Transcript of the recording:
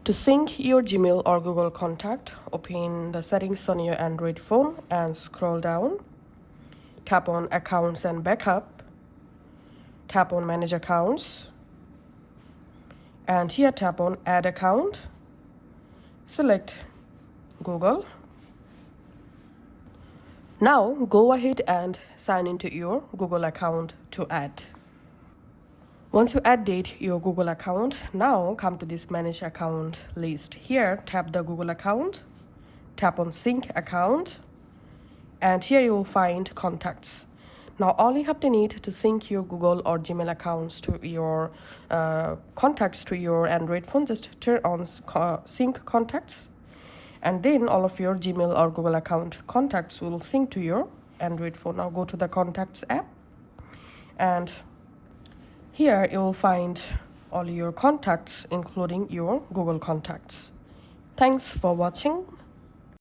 To sync your Gmail or Google contact, open the settings on your Android phone and scroll down. Tap on Accounts and Backup. Tap on Manage Accounts. And here tap on Add Account. Select Google. Now go ahead and sign into your Google account to add. Once you added your Google account, now come to this Manage Account list. Here, tap the Google account, tap on Sync Account, and here you will find Contacts. Now, all you have to need to sync your Google or Gmail accounts to your contacts to your Android phone, just turn on Sync Contacts, and then all of your Gmail or Google account contacts will sync to your Android phone. Now, go to the Contacts app, and here you'll find all your contacts, including your Google contacts. Thanks for watching.